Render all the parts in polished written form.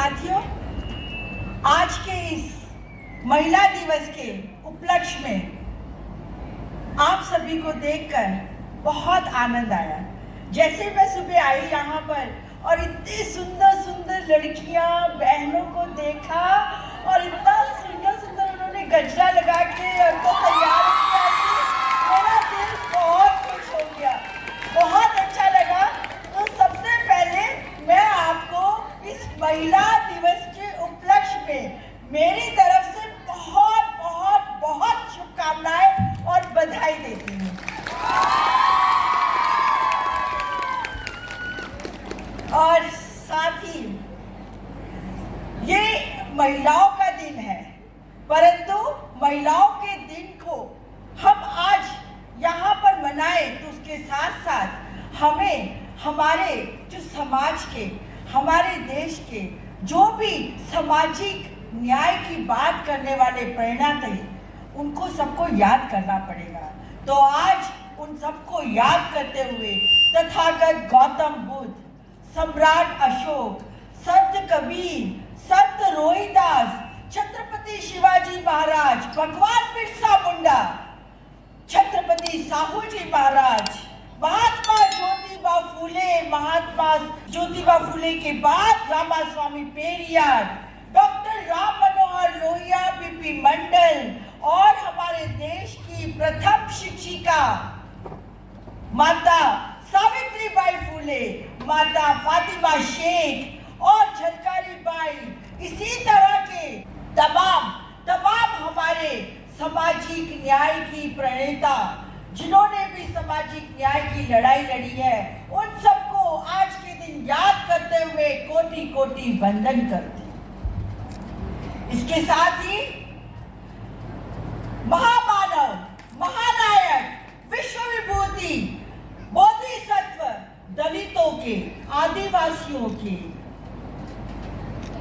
साथियों, आज के इस महिला दिवस के उपलक्ष्य में आप सभी को देखकर बहुत आनंद आया। जैसे मैं सुबह आई यहाँ पर और इतनी सुंदर सुंदर लड़कियाँ बहनों को देखा और इतना सुंदर सुंदर उन्होंने गजरा लगा के उनको तैयार किया कि मेरा दिल बहुत खुश हो गया, बहुत अच्छा लगा। तो सबसे पहले मैं आपको इस महिला दिवस के उपलक्ष्य में मेरी तरफ से बहुत बहुत बहुत शुभकामनाएं और बधाई देती हूँ। और साथ ही ये महिलाओं का दिन है, परंतु महिलाओं के दिन को हम आज यहाँ पर मनाएं तो उसके साथ साथ हमें हमारे जो समाज के, हमारे देश के जो भी सामाजिक न्याय की बात करने वाले प्रेरणादायी, उनको सबको याद करना पड़ेगा। तो आज उन सबको याद करते हुए तथागत गौतम बुद्ध, सम्राट अशोक, संत कबीर, संत रोहिदास, छत्रपति शिवाजी महाराज, भगवान बिरसा मुंडा, छत्रपति साहू जी महाराज, महात्मा ज्योतिबा फूले, महात्मा ज्योतिबा फूले के बाद रामास्वामी पेरियार, डॉक्टर राम मनोहर लोहिया, बीपी मंडल और हमारे देश की प्रथम शिक्षिका माता सावित्रीबाई फूले, माता फातिमा शेख और झलकारी बाई, इसी तरह के तमाम हमारे सामाजिक न्याय की प्रणेता जिन्होंने भी सामाजिक न्याय की लड़ाई लड़ी है, उन सबको आज के दिन याद करते हुए कोटि कोटि वंदन करते। इसके साथ ही महामानव, महानायक, विश्व विभूति, बोधिसत्व, दलितों के, आदिवासियों के,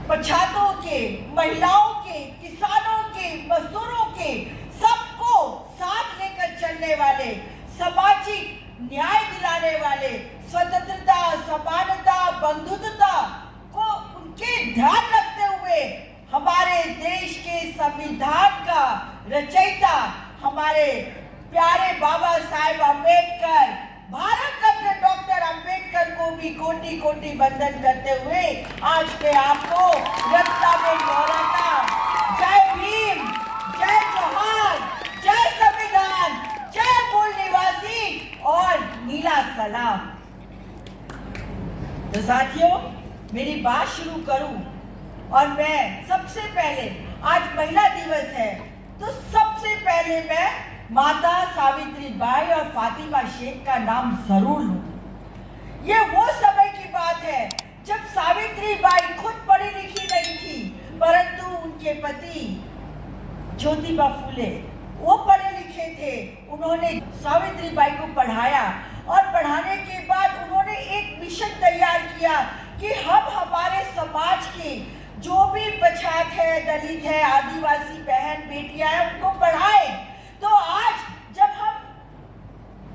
पछातों के, महिलाओं के, किसानों के, मजदूरों के, सबको साथ लेकर चलने वाले, सामाजिक न्याय दिलाने वाले, स्वतंत्रता, समानता, बंधुत्वता को उनके ध्यान रखते हुए हमारे देश के संविधान का रचयिता हमारे प्यारे बाबा साहेब अम्बेडकर, भारत रत्न डॉक्टर अम्बेडकर को भी कोटि कोटि वंदन करते हुए आज मैं आपको रत्नाबेन गौरता, जय भीम, जय जोहार, जय संविधान, जय मूल निवासी और नीला सलाम। तो साथियों, मेरी बात शुरू करूं और मैं सबसे पहले, आज महिला दिवस है तो सबसे पहले मैं माता सावित्रीबाई और फातिमा शेख का नाम जरूर लूं। ये वो समय की बात है जब सावित्रीबाई खुद पढ़ी लिखी नहीं थी, परंतु उनके पति ज्योतिबा फूले वो पढ़े लिखे थे। उन्होंने सावित्रीबाई को पढ़ाया और पढ़ाने के बाद उन्होंने एक मिशन तैयार किया कि हम हमारे समाज की जो भी पछात है, दलित है, आदिवासी बहन बेटियां हैं, उनको पढ़ाए। तो आज जब हम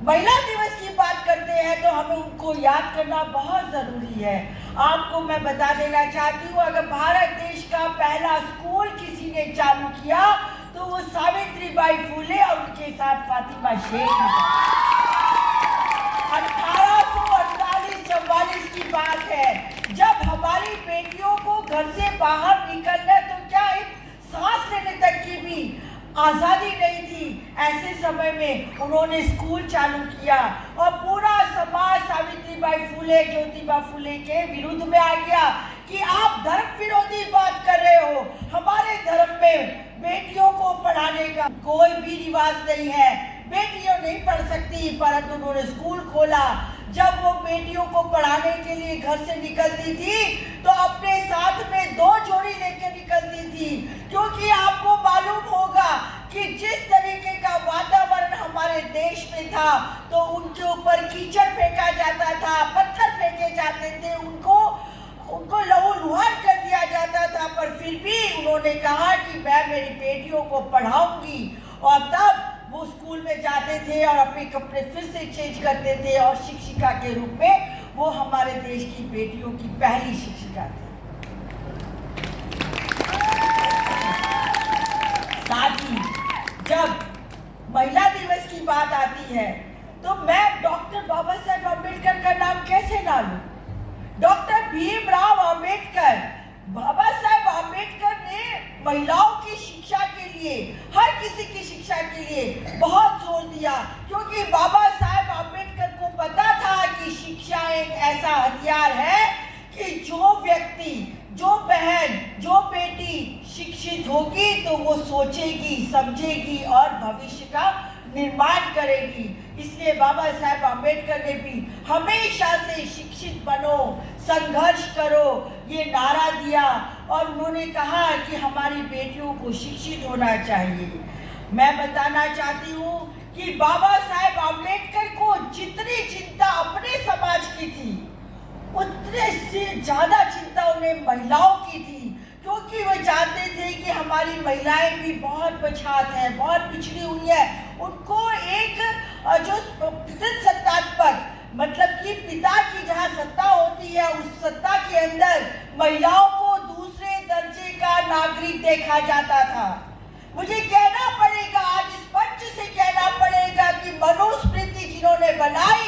महिला दिवस की बात करते हैं तो हमें उनको याद करना बहुत जरूरी है। आपको मैं बता देना चाहती हूँ, अगर भारत देश का पहला स्कूल किसी ने चालू किया तो वो सावित्रीबाई फूले और उनके साथ फातिमा शेख ने। 1848-44 की बात है, जब हमारी बेटियों को घर से बाहर निकलना तो क्या एक सांस लेने तक की भी आजादी नहीं थी। ऐसे समय में उन्होंने स्कूल चालू किया और पूरा समाज सावित्रीबाई फूले, ज्योतिबा फूले के विरुद्ध में आ गया कि आप धर्म विरोधी बात कर रहे हो। हमारे धर्म में बेटियों को पढ़ाने का कोई भी रिवाज नहीं है, बेटियां नहीं पढ़ सकती। परंतु उन्होंने स्कूल खोला। जब वो बेटियों को पढ़ाने के लिए घर से निकलती थी तो अपने साथ में 2 जोड़ी लेकर निकलती थी, क्योंकि आपको मालूम होगा कि जिस तरीके का वातावरण हमारे देश में था तो उनके ऊपर कीचड़ फेंका जाता था, पत्थर फेंके जाते थे, उनको लहूलुहान कर दिया जाता था। पर फिर भी उन्होंने कहा कि मैं मेरी बेटियों को पढ़ाऊंगी, और तब वो स्कूल में जाते थे और अपने कपड़े फिर से चेंज करते थे और शिक्षिका के रूप में वो हमारे देश की बेटियों की पहली शिक्षिका थी। जो बहन, जो बेटी शिक्षित होगी तो वो सोचेगी, समझेगी और भविष्य का निर्माण करेगी। इसलिए बाबा साहेब आम्बेडकर ने भी हमेशा से शिक्षित बनो, संघर्ष करो ये नारा दिया और उन्होंने कहा कि हमारी बेटियों को शिक्षित होना चाहिए। मैं बताना चाहती हूँ कि बाबा साहेब आम्बेडकर को जितनी चिंता अपने समाज की थी, उतने से ज्यादा चिंता उन्हें महिलाओं की थी, क्योंकि वो जानते थे कि हमारी महिलाएं भी बहुत पछात हैं, बहुत पिछड़ी हुई है। उनको एक जो सत्तात्मक मतलब कि पिता की जहाँ सत्ता होती है उस सत्ता के अंदर महिलाओं को दूसरे दर्जे का नागरिक देखा जाता था। मुझे कहना पड़ेगा, आज इस मंच से कहना पड़ेगा कि मनुस्मृति जिन्होंने बनाई,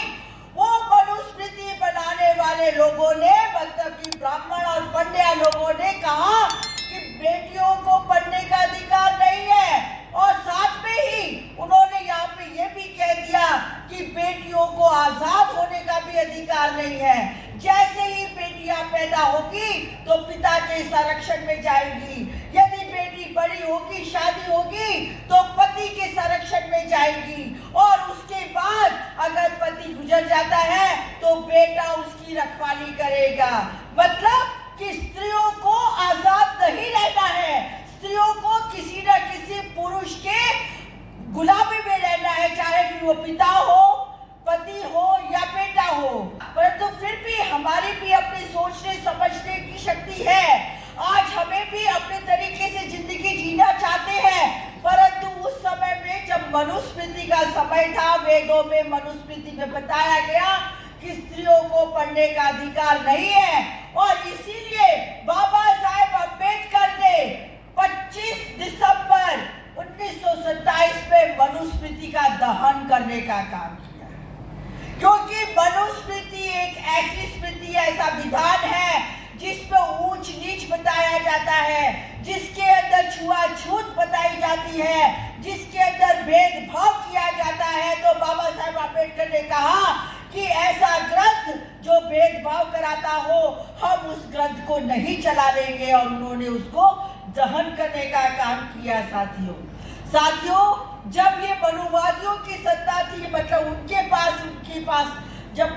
वो मनुस्मृति बनाने वाले लोगों ने मतलब कि ब्राह्मण और पंड्या लोगों ने कहा कि बेटियों को पढ़ने का अधिकार नहीं है और साथ में ही उन्होंने यहाँ पे ये भी कह दिया कि बेटियों को आजाद होने का भी अधिकार नहीं है। जैसे ही बेटियां पैदा होगी तो पिता के संरक्षण में जाएगी, यदि बेटी बड़ी होगी, शादी होगी तो पति के संरक्षण में जाएगी और उसके बाद अगर पति गुजर जाता है तो बेटा उसकी रखवाली करेगा। मतलब कि स्त्रियों को आजाद नहीं रहना है, स्त्रियों को किसी न किसी पुरुष के गुलामी में रहना है, चाहे फिर वो पिता हो, पति हो या बेटा हो। परंतु फिर भी हमारी भी अपनी सोचने समझने की शक्ति है। आज हमें भी अपने तरीके से जिंदगी जीना चाहते हैं, परंतु उस समय में जब मनुस्मृति का समय था, वेदों में मनुस्मृति में बताया गया कि स्त्रियों को पढ़ने का अधिकार नहीं है और इसीलिए बाबा साहेब अम्बेडकर ने 25 दिसंबर 1927 में मनुस्मृति का दहन करने का काम किया, क्योंकि मनुस्मृति एक ऐसी स्मृति, ऐसा विधान है जिसमें ऊंच नीच बताया जाता है, जिसके अंदर छुआछूत बताई जाती है, जिसके अंदर भेदभाव किया जाता है। तो बाबा साहेब अम्बेडकर ने कहा कि ऐसा ग्रंथ जो भेदभाव कराता हो, हम उस ग्रंथ को नहीं चला लेंगे और उन्होंने उसको दहन करने का काम किया। साथियों, जब ये मनुवादियों की सत्ता थी, मतलब उनके पास जब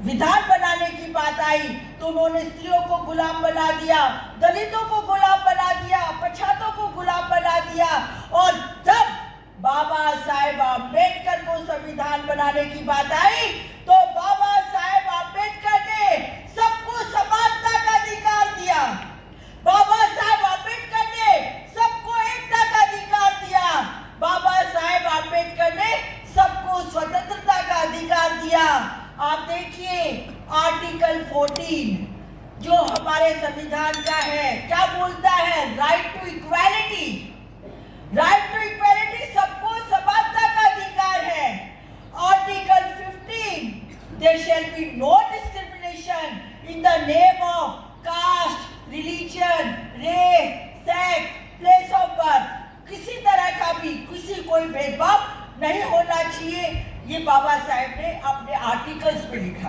विधान बनाने की बात आई तो उन्होंने स्त्रियों को गुलाम बना दिया, दलितों को गुलाम बना दिया, पछातों को गुलाम बना दिया और जब बाबा साहेब अम्बेडकर को संविधान बनाने की बात आई तो बाबा साहेब अम्बेडकर ने सबको समानता का अधिकार दिया। बाबा साहेब अम्बेडकर ने सबको एकता का अधिकार दिया। बाबा साहेब अम्बेडकर ने सबको स्वतंत्रता का अधिकार दिया। आप देखिए आर्टिकल 14 जो हमारे संविधान का है, क्या बोलता है? Right to equality. Right to equality, सबको समानता का अधिकार है। Article 15, there shall be no discrimination in the name of caste, religion, race, sex, place of birth. किसी तरह का भी कोई भेदभाव नहीं होना चाहिए, ये बाबा साहेब ने अपने आर्टिकल्स में लिखा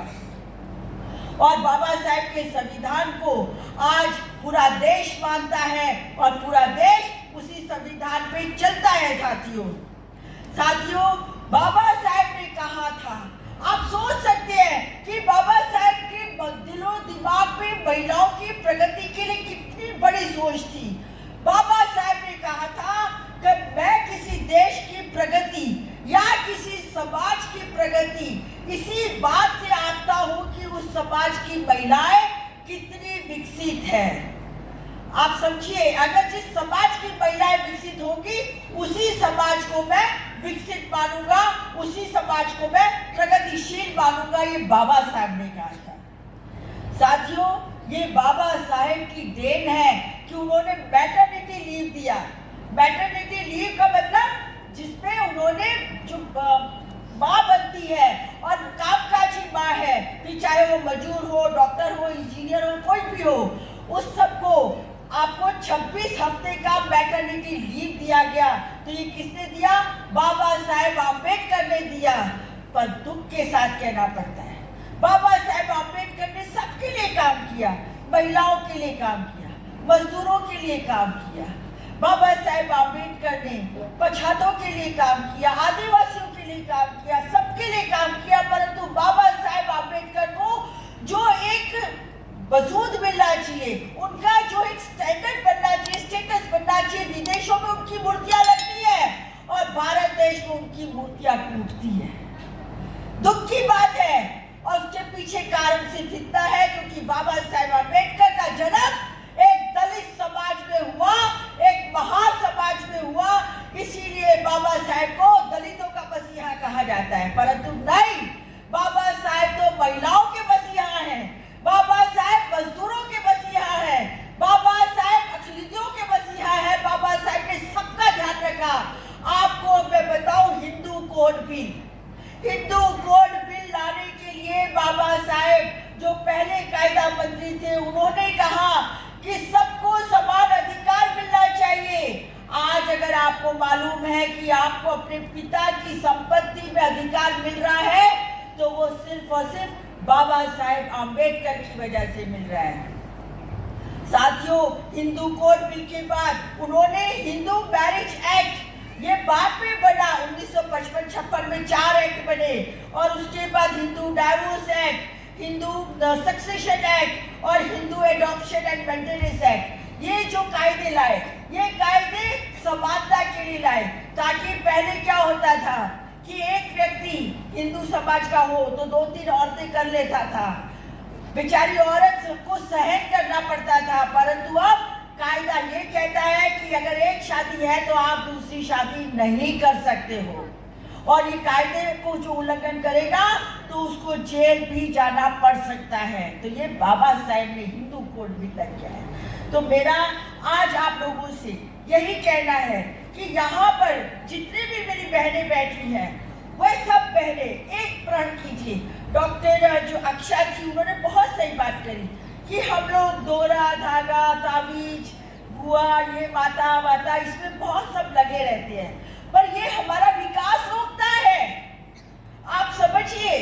और बाबा साहेब के संविधान को आज पूरा देश मानता है और पूरा देश उसी संविधान पे चलता है। साथियों, बाबा साहेब ने कहा था, आप सोच सकते हैं कि बाबा साहेब के दिलो दिमाग में महिलाओं की प्रगति के लिए कितनी बड़ी सोच थी। बाबा साहेब ने कहा था कि मैं किसी देश की प्रगति या किसी समाज की प्रगति इसी बात से आंकता हूं कि उस समाज की महिलाएं कितनी विकसित है। आप समझिए, अगर जिस समाज की महिलाएं विकसित होगी उसी समाज को मैं विकसित मानूंगा, उसी समाज को मैं प्रगतिशील मानूंगा, ये बाबा साहब ने कहा था। साथियों, ये बाबा साहेब की देन है कि उन्होंने मैटरनिटी लीव दिया। मैटरनिटी लीव का मतलब जिसमें उन्होंने जो माँ बनती है और कामकाजी माँ है, फिर चाहे वो मजदूर हो, डॉक्टर हो, इंजीनियर हो, कोई भी हो, उस सबको आपको 26 हफ्ते का मैटरनिटी लीव दिया गया। तो ये किसने दिया? बाबा साहेब अम्बेडकर ने दिया। पर दुख के साथ कहना पड़ता है, बाबा साहेब अम्बेडकर ने सबके लिए काम किया। महिलाओं के लिए काम किया, मजदूरों के लिए काम किया। बाबा साहेब आम्बेडकर ने पछातों के लिए काम किया, आदिवासियों के लिए काम किया, सबके लिए काम किया। परंतु बाबा साहेब आम्बेडकर को जो एक वजूद मिलना चाहिए, उनका जो एक स्टैंडर्ड बनना चाहिए, स्टेटस बनना चाहिए, विदेशों में उनकी मूर्तियां लगती है और भारत देश में उनकी मूर्तियां टूटती है। दुख की बात है और उसके पीछे कारण सिर्फ इतना है क्योंकि बाबा साहेब आम्बेडकर का जन्म एक दलित समाज में हुआ, एक महान समाज में हुआ, इसीलिए बाबा साहेब को दलितों का मसीहा कहा जाता है। परंतु नहीं, बाबा साहेब तो महिलाओं के मसीहा हैं, बाबा साहेब मजदूरों के मसीहा है, बाबा साहेब अखिलियों के मसीहा है। बाबा साहेब ने सबका ध्यान रखा। आपको मैं बताऊं, हिंदू कोड बिल लाने के लिए बाबा साहेब जो पहले कायदा मंत्री थे, उन्होंने कहा कि सबको समान अधिकार मिलना चाहिए। आज अगर आपको मालूम है कि आपको अपने पिता की संपत्ति में अधिकार मिल रहा है तो वो सिर्फ और सिर्फ बाबा साहेब आम्बेडकर की वजह से मिल रहा है। साथियों, हिंदू कोड बिल के बाद उन्होंने हिंदू मैरिज एक्ट, ये बाद में बना, 1955-56 में 4 एक्ट बने और उसके बाद Hindu divorce act, Hindu succession act और Hindu adoption and maintenance act. ये जो कायदे लाए, ये कायदे समानता के लिए लाए, ताकि पहले क्या होता था कि एक व्यक्ति हिंदू समाज का हो तो 2-3 औरतें कर लेता था, बेचारी औरत को सहन करना पड़ता था। परंतु अब कायदा ये कहता है कि अगर एक शादी है तो आप दूसरी शादी नहीं कर सकते हो और ये कायदे को जो उल्लंघन करेगा तो उसको जेल भी जाना पड़ सकता है। तो ये बाबा साहेब ने हिंदू कोड भी तय किया है। तो मेरा आज आप लोगों से यही कहना है कि यहाँ पर जितनी भी मेरी बहनें बैठी हैं, वह सब बहनें एक प्रण कीजिए। डॉक्टर जो अक्षा थी, उन्होंने बहुत सही बात करी कि हम लोग दोरा धागा तावीज बुआ ये माता वाता इसमें बहुत सब लगे रहते हैं, पर ये हमारा विकास रोकता है। आप समझिए,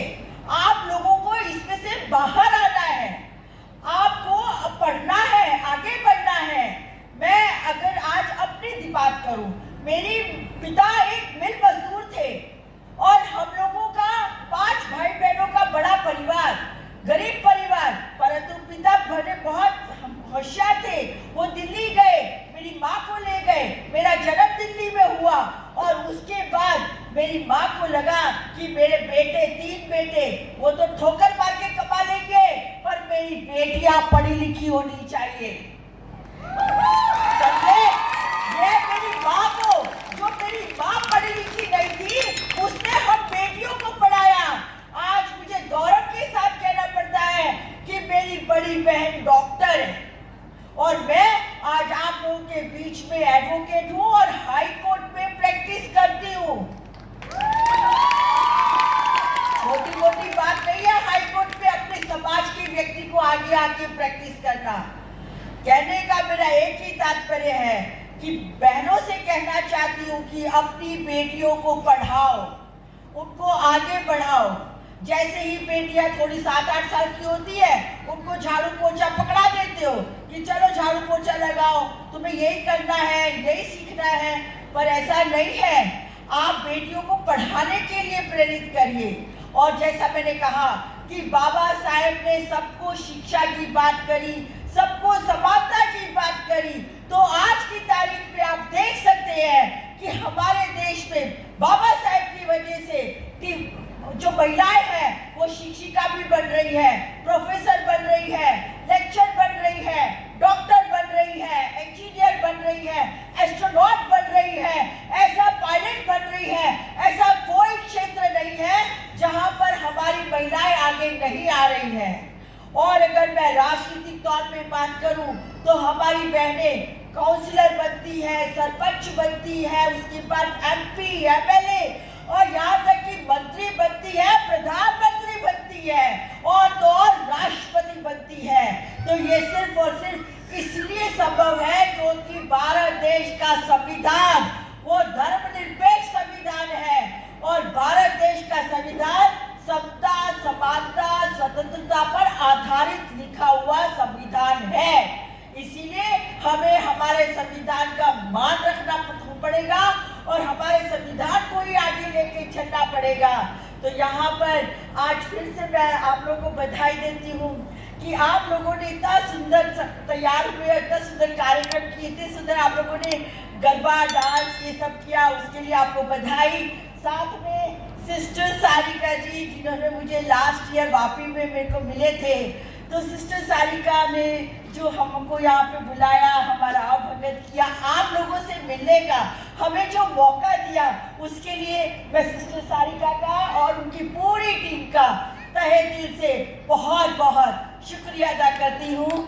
आप लोगों को इसमें से बाहर आना है, आपको पढ़ना है, आगे बढ़ना है। मैं अगर आज अपनी बात करूं, मेरी पिता एक मिल मजदूर थे और हम लोगों का 5 भाई बहनों का बड़ा परिवार, गरीब परिवार, परंतु पिता बड़े बहुत होशियार थे। वो दिल्ली गए, मेरी माँ को ले गए, मेरा जन्म दिल्ली में हुआ और उसके बाद मेरी माँ को लगा कि मेरे बेटे 3 बेटे वो तो ठोकर मार के कमा लेंगे, पर मेरी बेटियां पढ़ी लिखी होनी चाहिए। ये मेरी माँ को, जो मेरी माँ पढ़ी लिखी नहीं थी, उसने हम बेटियों को पढ़ाया। आज मुझे गौरव के साथ कहना पड़ता है कि मेरी बड़ी बहन डॉक्टर है और मैं आज आप लोगों के बीच में एडवोकेट हूँ और हाई कोर्ट में प्रैक्टिस करती हूँ। छोटी मोटी बात नहीं है हाई कोर्ट में अपने समाज के व्यक्ति को आगे आके प्रैक्टिस करना। कहने का मेरा एक ही तात्पर्य है कि बहनों से कहना चाहती हूँ कि अपनी बेटियों को पढ़ाओ, उनको आगे बढ़ाओ। जैसे ही बेटियां थोड़ी 7-8 साल की होती है, उनको झाड़ू पोछा पकड़ा देते हो कि चलो झाड़ू पोछा लगाओ, तुम्हें यही करना है, यही सीखना है, पर ऐसा नहीं है। आप बेटियों को पढ़ाने के लिए प्रेरित करिए। और जैसा मैंने कहा कि बाबा साहेब ने सबको शिक्षा की बात करी, सबको समानता की बात करी, तो आज की तारीख में आप देख सकते हैं कि हमारे देश में बाबा साहेब की वजह से जो महिलाएं हैं वो शिक्षिका भी बन रही है, प्रोफेसर बन रही है, लेक्चर बन रही है, डॉक्टर बन रही है, इंजीनियर बन रही है, एस्ट्रोनॉट बन रही है, ऐसा पायलट बन रही है। ऐसा कोई क्षेत्र नहीं है जहां पर हमारी महिलाएं आगे नहीं आ रही हैं। और अगर मैं राजनीतिक तौर पे बात करूं तो हमारी बहनें काउंसलर बनती है, सरपंच बनती है, उसके बाद MP, MLA और यहाँ तक कि मंत्री बनती है, प्रधानमंत्री बनती है और तो और राष्ट्रपति बनती है। तो ये सिर्फ और सिर्फ इसलिए संभव है क्योंकि भारत देश का संविधान वो धर्मनिरपेक्ष संविधान है और भारत देश का संविधान समता, समानता, स्वतंत्रता पर आधारित लिखा हुआ संविधान संविधान है। इसीलिए हमें हमारे संविधान का मान रखना पड़ेगा और हमारे संविधान को ही आगे लेके चलना पड़ेगा। तो यहाँ पर आज फिर से मैं आप लोगों को बधाई देती हूँ कि आप लोगों ने इतना सुंदर तैयार हुए, इतना सुंदर कार्यक्रम किए, इतने सुंदर आप लोगों ने गरबा डांस ये सब किया, उसके लिए आपको बधाई। साथ में सिस्टर सारिका जी जिन्होंने मुझे लास्ट ईयर वापी में मेरे को मिले थे, तो सिस्टर सारिका ने जो हमको यहाँ पे बुलाया, हमारा आवभगत किया, आप लोगों से मिलने का हमें जो मौका दिया, उसके लिए मैं सिस्टर सारिका का और उनकी पूरी टीम का तहे दिल से बहुत बहुत शुक्रिया अदा करती हूँ।